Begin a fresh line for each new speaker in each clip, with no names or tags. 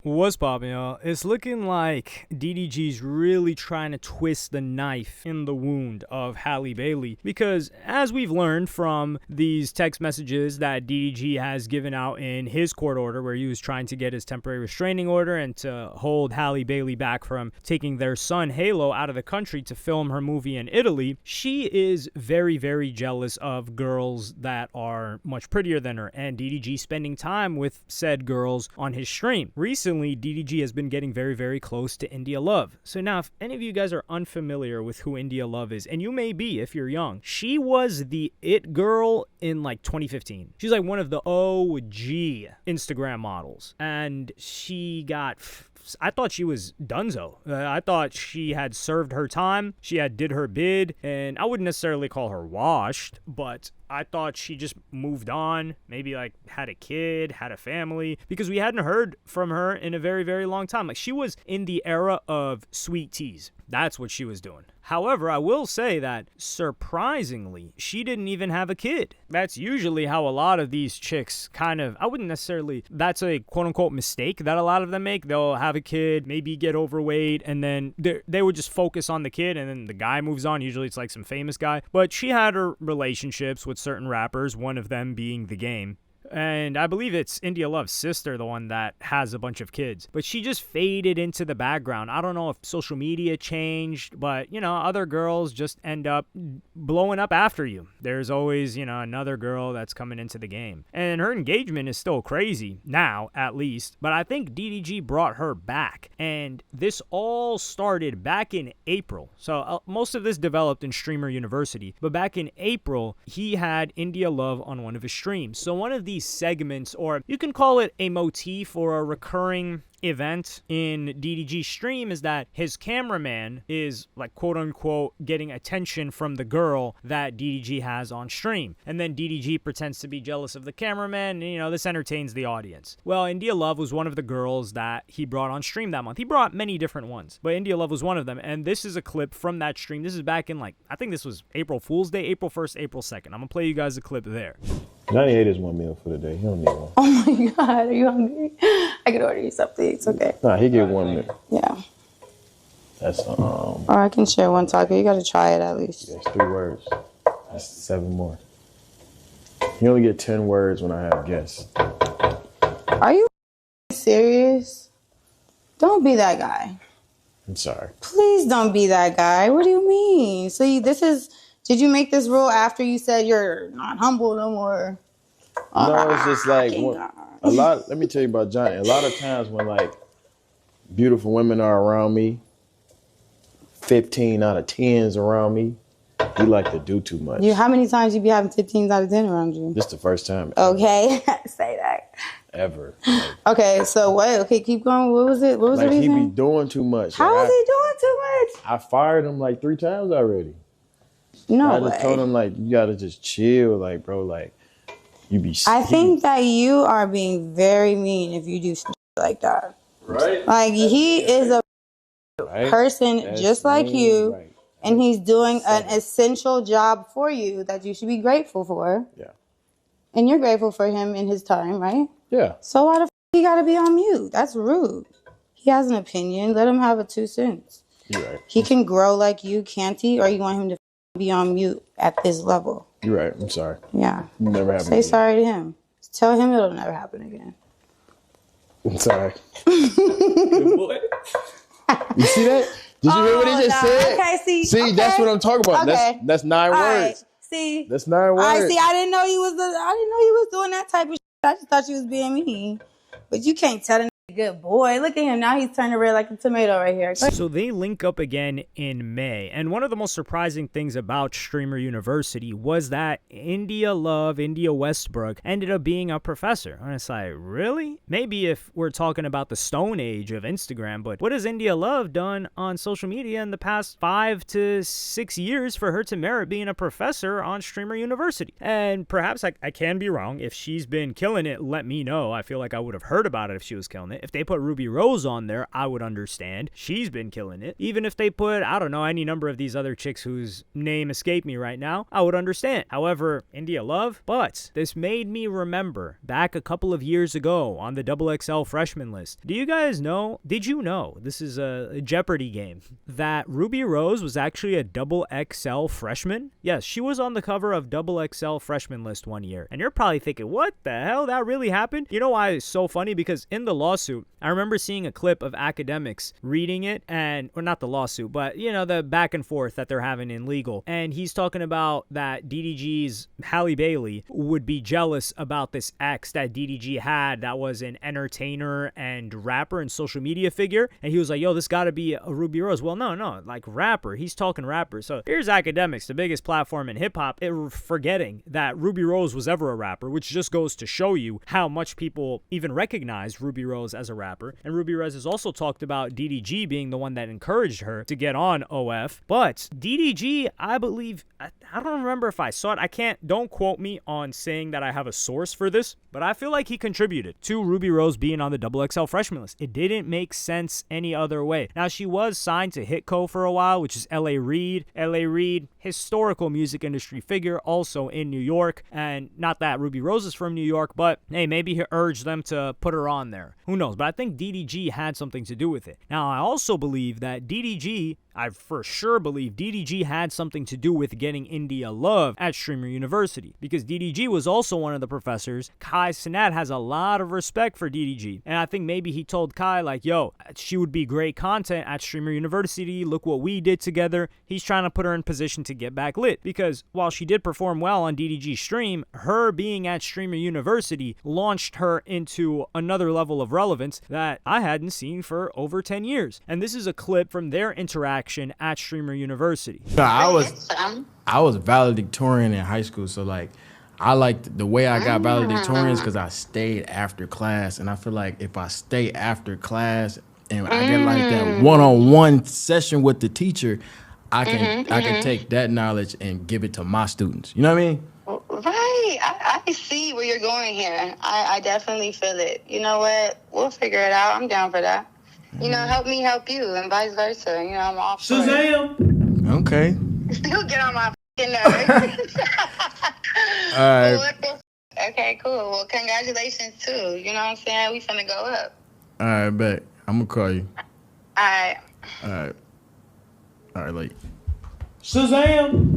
What's poppin', y'all? It's looking like DDG's really trying to twist the knife in the wound of Halle Bailey because, as we've learned from these text messages that DDG has given out in his court order, where he was trying to get his temporary restraining order and to hold Halle Bailey back from taking their son Halo out of the country to film her movie in Italy, she is very, very jealous of girls that are much prettier than her, and DDG spending time with said girls on his stream. Recently, DDG has been getting very, very close to India Love. So now, if any of you guys are unfamiliar with who India Love is, and you may be if you're young, she was the it girl in like 2015. She's like one of the OG Instagram models, and she got... I thought she was donezo. I thought she had served her time. She had did her bid, and I wouldn't necessarily call her washed, but I thought she just moved on, maybe like had a kid, had a family, because we hadn't heard from her in a very, very long time. Like, she was in the era of sweet teas. That's what she was doing. However, I will say that, surprisingly, she didn't even have a kid. That's usually how a lot of these chicks kind of, I wouldn't necessarily, that's a quote-unquote mistake that a lot of them make. They'll have a kid, maybe get overweight, and then they would just focus on the kid, and then the guy moves on. Usually it's like some famous guy. But she had her relationships with certain rappers, one of them being The Game. And I believe it's India Love's sister, the one that has a bunch of kids. But she just faded into the background. I don't know if social media changed, but, you know, other girls just end up blowing up after you. There's always, you know, another girl that's coming into the game. And her engagement is still crazy, now at least. But I think DDG brought her back. And this all started back in April. So most of this developed in Streamer University. But back in April, he had India Love on one of his streams. So one of these segments, or you can call it a motif or a recurring event in DDG's stream, is that his cameraman is like quote unquote getting attention from the girl that DDG has on stream, and then DDG pretends to be jealous of the cameraman, and you know, this entertains the audience. Well, India Love was one of the girls that he brought on stream that month. He brought many different ones, but India Love was one of them, and this is a clip from that stream. This is back in, like, I think this was April Fool's Day, April 1st, April 2nd. I'm gonna play you guys a clip there.
98 is one meal for the day. He don't need one.
Oh my God, are you hungry? I can order you something. It's okay.
Nah, he get 1 meal.
Yeah.
That's
Or I can share one taco. You gotta try it at least.
That's 3 words. That's 7 more. You only get 10 words when I have guests.
Are you serious? Don't be that guy.
I'm sorry.
Please don't be that guy. What do you mean? So did you make this rule after you said you're not humble no more?
No, it's just like let me tell you about Johnny. A lot of times when like beautiful women are around me, 15 out of 10s around me, he like to do too much.
How many times you be having 15 out of 10 around you?
This the first time.
Okay, say that.
Ever.
Okay, so what? Okay, keep going. What was it? What was the reason?
He be doing too much.
How is he doing too much?
I fired him like 3 times already.
No
I
way.
just told him, like, you gotta just chill, like, bro, like, you be.
I think that you are being very mean if you do stuff like that.
Right.
Like, he is a person just like you,
right.
And he's doing an essential job for you that you should be grateful for.
Yeah.
And you're grateful for him in his time, right?
Yeah.
So why the f he gotta be on mute? That's rude. He has an opinion. Let him have a 2 cents.
You're right.
He can grow like you, can't he? Or you want him to be on mute at this level?
You're right. I'm sorry.
Yeah.
Never happen.
Say sorry to him. Tell him it'll never happen again.
I'm sorry. Good boy. You see that? Did you hear what he just said?
Okay, see, okay.
That's what I'm talking about.
Okay.
That's 9 words.
Right. See,
that's 9 words.
I see. I didn't know he was doing that type of shit. I just thought you was being mean. But you can't tell him. Good boy. Look at him now. He's turning red like a tomato right here.
So they link up again in May. And one of the most surprising things about Streamer University was that India Westbrook, ended up being a professor. And it's like, really? Maybe if we're talking about the Stone Age of Instagram, but what has India Love done on social media in the past 5 to 6 years for her to merit being a professor on Streamer University? And perhaps I can be wrong. If she's been killing it, let me know. I feel like I would have heard about it if she was killing it. it. If they put Ruby Rose on there, I would understand. She's been killing it. Even if they put, I don't know, any number of these other chicks whose name escaped me right now, I would understand. However, India Love, but this made me remember back a couple of years ago on the XXL freshman list. Do you guys know, did you know, this is a Jeopardy game, that Ruby Rose was actually a XXL freshman? Yes, she was on the cover of XXL freshman list one year. And you're probably thinking, what the hell? That really happened? You know why it's so funny? Because in the lawsuit, I remember seeing a clip of academics reading it, and, or not the lawsuit, but you know, the back and forth that they're having in legal. And he's talking about that DDG's Halle Bailey would be jealous about this ex that DDG had that was an entertainer and rapper and social media figure. And he was like, yo, this gotta be a Ruby Rose. Well, no, like rapper. He's talking rapper. So here's academics, the biggest platform in hip hop, forgetting that Ruby Rose was ever a rapper, which just goes to show you how much people even recognize Ruby Rose as a rapper. And Ruby Rose has also talked about DDG being the one that encouraged her to get on OF. But DDG, I believe, I don't remember if I saw it. Don't quote me on saying that I have a source for this, but I feel like he contributed to Ruby Rose being on the XXL freshman list. It didn't make sense any other way. Now, she was signed to Hitco for a while, which is L.A. Reid. L.A. Reid, historical music industry figure, also in New York. And not that Ruby Rose is from New York, but hey, maybe he urged them to put her on there. Who knows? But I think DDG had something to do with it. Now, I also believe that I for sure believe DDG had something to do with getting India Love at Streamer University, because DDG was also one of the professors. Kai Cenat has a lot of respect for DDG, and I think maybe he told Kai, like, yo, she would be great content at Streamer University. Look what we did together. He's trying to put her in position to get back lit, because while she did perform well on DDG's stream, her being at Streamer University launched her into another level of relevance that I hadn't seen for over 10 years. And this is a clip from their interaction at Streamer University.
I was valedictorian in high school, so like I liked the way I got valedictorians because I stayed after class, and I feel like if I stay after class and I get like that one-on-one session with the teacher, I can take that knowledge and give it to my students. You know what I mean?
Right. I see where you're going here. I definitely feel it. You know what? We'll figure it out. I'm down for that. You know, help me help you, and vice versa. You know, I'm all for
Shazam! Okay.
Still get on my fucking nerves.
All right.
Okay, cool. Well, congratulations, too. You know what I'm saying? We finna go up.
All right, bet. I'm gonna call you.
All right.
All right, like. Shazam!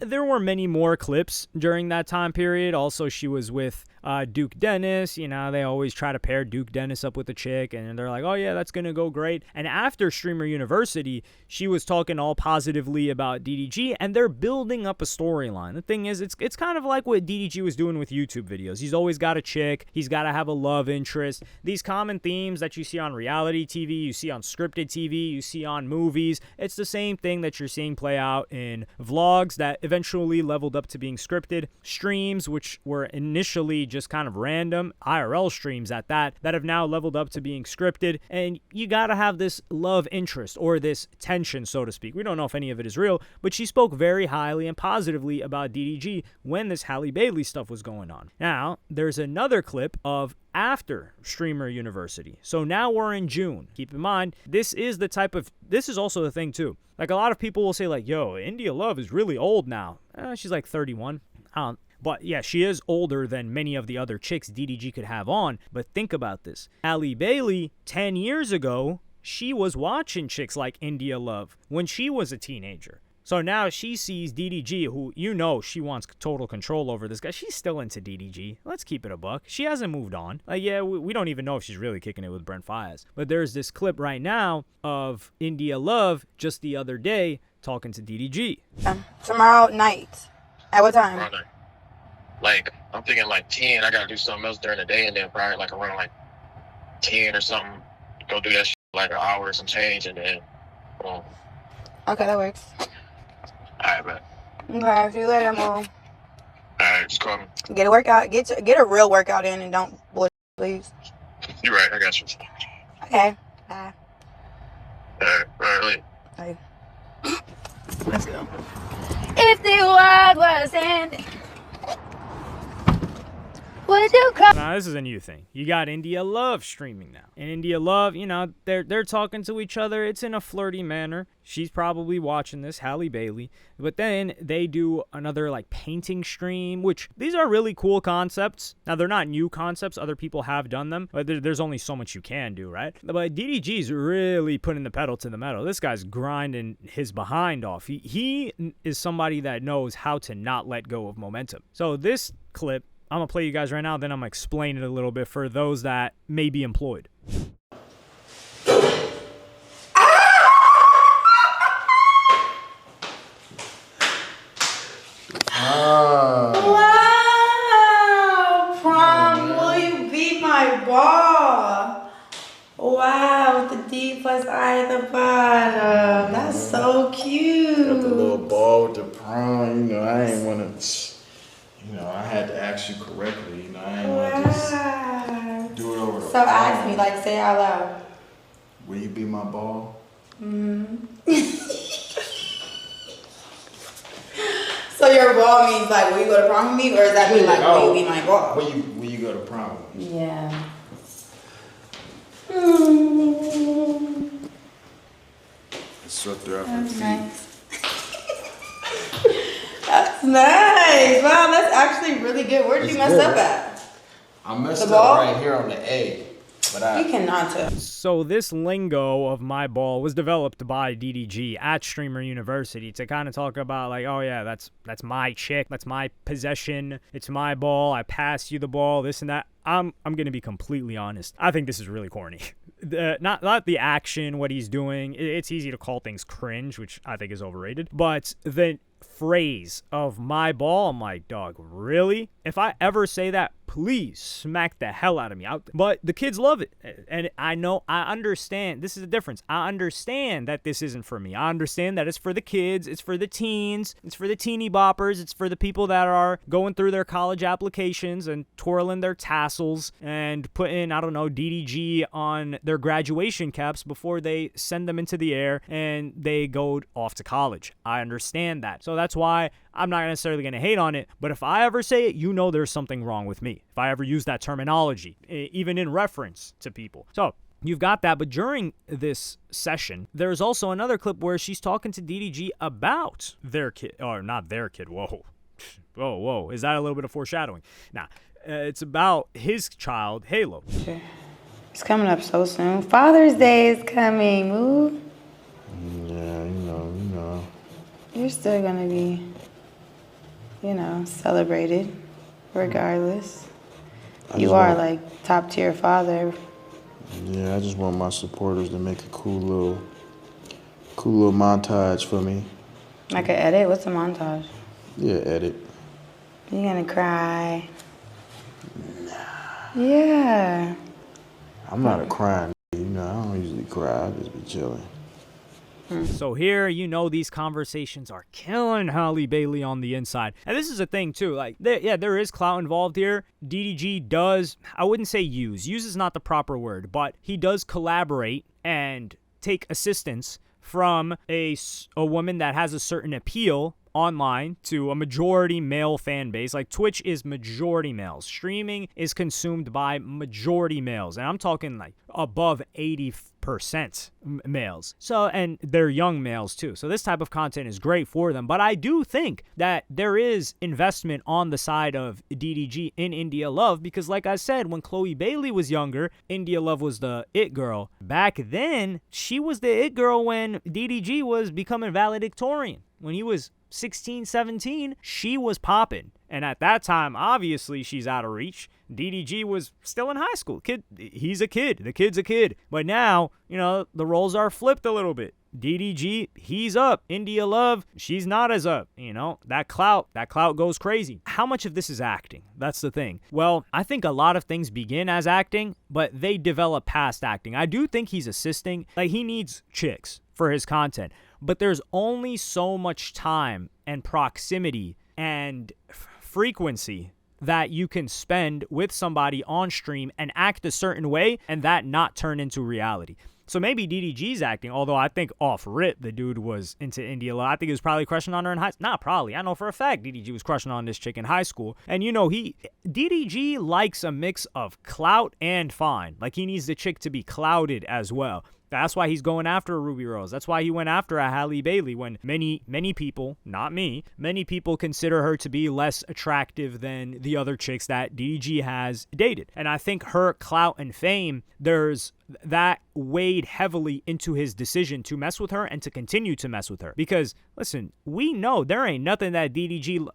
There were many more clips during that time period. Also, she was with Duke Dennis. You know, they always try to pair Duke Dennis up with a chick, and they're like, oh yeah, that's gonna go great. And after Streamer University, she was talking all positively about DDG, and they're building up a storyline. The thing is, it's kind of like what DDG was doing with YouTube videos. He's always got a chick, he's got to have a love interest. These common themes that you see on reality TV, you see on scripted TV, you see on movies, it's the same thing that you're seeing play out in vlogs that eventually leveled up to being scripted, streams which were initially just kind of random, IRL streams at that have now leveled up to being scripted. And you gotta have this love interest, or this tension, so to speak. We don't know if any of it is real, but she spoke very highly and positively about DDG when this Halle Bailey stuff was going on. Now, there's another clip of after Streamer University. So now we're in June. Keep in mind, this is also the thing too. Like, a lot of people will say like, yo, India Love is really old now. She's like 31. But yeah, she is older than many of the other chicks DDG could have on. But think about this. Halle Bailey, 10 years ago, she was watching chicks like India Love when she was a teenager. So now she sees DDG, who, you know, she wants total control over this guy. She's still into DDG. Let's keep it a buck. She hasn't moved on. Like, yeah, we don't even know if she's really kicking it with Brent Faiyaz. But there's this clip right now of India Love just the other day talking to DDG.
Tomorrow night. At what time?
Like, I'm thinking like 10. I gotta do something else during the day, and then probably like around like 10 or something. Go do that shit like an hour or some change, and then boom.
Okay, that works.
Alright, man.
Okay, see you later, Mom.
Alright, just call me.
Get a workout. Get a real workout in, and don't bullshit, please.
You're right, I got you.
Okay. Bye.
Alright, later.
Bye. Let's go. If the world was ending.
Now, this is a new thing. You got India Love streaming now. And India Love, you know, they're talking to each other. It's in a flirty manner. She's probably watching this, Halle Bailey. But then they do another, like, painting stream, which these are really cool concepts. Now, they're not new concepts. Other people have done them. But there's only so much you can do, right? But DDG's really putting the pedal to the metal. This guy's grinding his behind off. He is somebody that knows how to not let go of momentum. So this clip, I'm going to play you guys right now, then I'm going to explain it a little bit for those that may be employed.
Wow, Prom, will you be my ball? Wow, with the D plus I at the bottom. That's so cute.
Got the little ball with the prom. You know, I ain't want to. You know, I had to ask you correctly. You know, I ain't want to just do it over the phone.
So ask me, like, say it out loud.
Will you be my ball?
So your ball means, like, will you go to prom with me? Or does that mean, like, will you be my ball?
Will you go to prom with me?
Yeah.
Swept her up her
That's
feet.
nice. That's nice. Wow, that's actually really good. Where did you mess up at?
I messed
The
up
ball?
right here on the A. But
You cannot tell.
So this lingo of my ball was developed by DDG at Streamer University to kind of talk about, like, oh yeah, that's my chick, that's my possession, it's my ball, I pass you the ball, this and that. I'm gonna be completely honest. I think this is really corny. Not the action, what he's doing. It's easy to call things cringe, which I think is overrated. But the phrase of my ball, I'm like, dog, really? If I ever say that, please smack the hell out of me. But the kids love it. And I understand. This is the difference. I understand that this isn't for me. I understand that it's for the kids. It's for the teens. It's for the teeny boppers. It's for the people that are going through their college applications and twirling their tassels and putting, I don't know, DDG on their graduation caps before they send them into the air and they go off to college. I understand that. So that's why I'm not necessarily going to hate on it, but if I ever say it, you know there's something wrong with me. If I ever use that terminology, even in reference to people. So you've got that, but during this session, there's also another clip where she's talking to DDG about their kid, or not their kid, whoa. Is that a little bit of foreshadowing? Nah, it's about his child, Halo.
It's coming up so soon. Father's Day is coming, Moo.
Yeah, you know.
You're still gonna be, celebrated regardless. You are like top tier father.
Yeah, I just want my supporters to make a cool little montage for me.
Like an edit? What's a montage?
Yeah, edit.
You gonna cry? Nah. Yeah.
I'm not a crying, I don't usually cry. I just be chilling.
So here, these conversations are killing Halle Bailey on the inside. And this is a thing, too. Like, there is clout involved here. DDG does, I wouldn't say use is not the proper word, but he does collaborate and take assistance from a woman that has a certain appeal online to a majority male fan base. Like, Twitch is majority males. Streaming is consumed by majority males. And I'm talking like above 80% males. So, and they're young males too. So this type of content is great for them. But I do think that there is investment on the side of DDG in India Love because, like I said, when Chloe Bailey was younger, India Love was the it girl. Back then, she was the it girl when DDG was becoming valedictorian. When he was 16, 17, she was popping. And at that time, obviously, she's out of reach. DDG was still in high school. He's a kid. The kid's a kid. But now, the roles are flipped a little bit. DDG, he's up. India Love, she's not as up. That clout goes crazy. How much of this is acting? That's the thing. Well, I think a lot of things begin as acting, but they develop past acting. I do think he's assisting. Like, he needs chicks for his content. But there's only so much time and proximity and frequency that you can spend with somebody on stream and act a certain way and that not turn into reality. So maybe DDG's acting, although I think off rip the dude was into India Love. I think he was probably crushing on her in high school. Not probably. I know for a fact DDG was crushing on this chick in high school. And DDG likes a mix of clout and fine. Like he needs the chick to be clouded as well. That's why he's going after a Ruby Rose. That's why he went after a Halle Bailey when many people, not me, many people consider her to be less attractive than the other chicks that DDG has dated. And I think her clout and fame, that weighed heavily into his decision to mess with her and to continue to mess with her. Because, listen, we know there ain't nothing that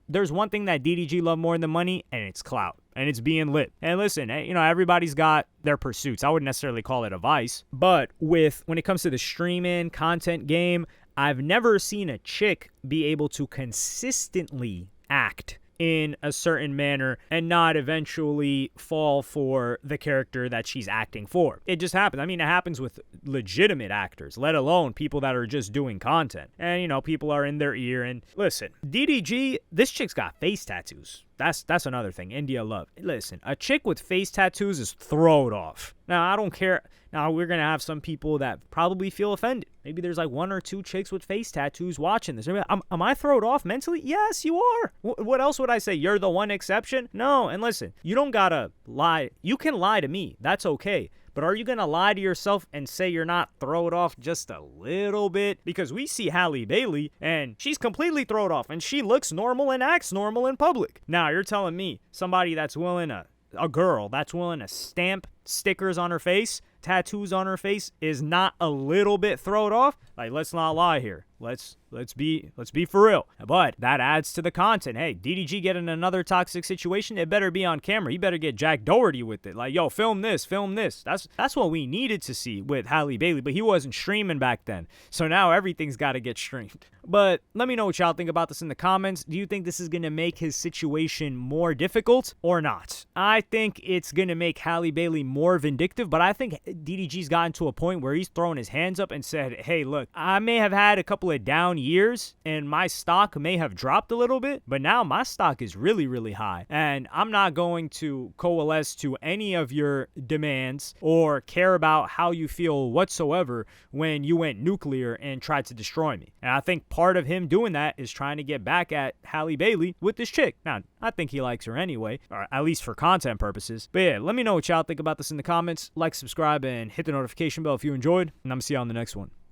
there's one thing that DDG love more than money, and it's clout. And it's being lit. And listen, everybody's got their pursuits. I wouldn't necessarily call it a vice. But when it comes to the streaming content game, I've never seen a chick be able to consistently act in a certain manner and not eventually fall for the character that she's acting for. It just happens. I mean, it happens with legitimate actors, let alone people that are just doing content. And, people are in their ear. And listen, DDG, this chick's got face tattoos. That's another thing. India Love. Listen, a chick with face tattoos is throwed off. Now, I don't care. Now, we're going to have some people that probably feel offended. Maybe there's like 1 or 2 chicks with face tattoos watching this. Am I throwed off mentally? Yes, you are. What else would I say? You're the one exception? No. And listen, you don't got to lie. You can lie to me. That's okay. But are you going to lie to yourself and say you're not throwed off just a little bit? Because we see Halle Bailey, and she's completely throwed off, and she looks normal and acts normal in public. Now, you're telling me somebody that's willing a girl that's willing to stamp stickers on her face, tattoos on her face, is not a little bit throwed off? Like, let's not lie here. Let's be for real. But that adds to the content. Hey, DDG getting another toxic situation, it better be on camera. He better get Jack Doherty with it. Like, yo, film this. That's what we needed to see with Halle Bailey, but he wasn't streaming back then. So now everything's got to get streamed. But let me know what y'all think about this in the comments. Do you think this is going to make his situation more difficult or not? I think it's going to make Halle Bailey more vindictive, but I think DDG's gotten to a point where he's throwing his hands up and said, hey, look, I may have had a couple of down years and my stock may have dropped a little bit, but now my stock is really, really high. And I'm not going to coalesce to any of your demands or care about how you feel whatsoever when you went nuclear and tried to destroy me. And I think part of him doing that is trying to get back at Halle Bailey with this chick. Now, I think he likes her anyway, or at least for content purposes. But yeah, let me know what y'all think about this in the comments. Like, subscribe, and hit the notification bell if you enjoyed, and I'm gonna see you on the next one.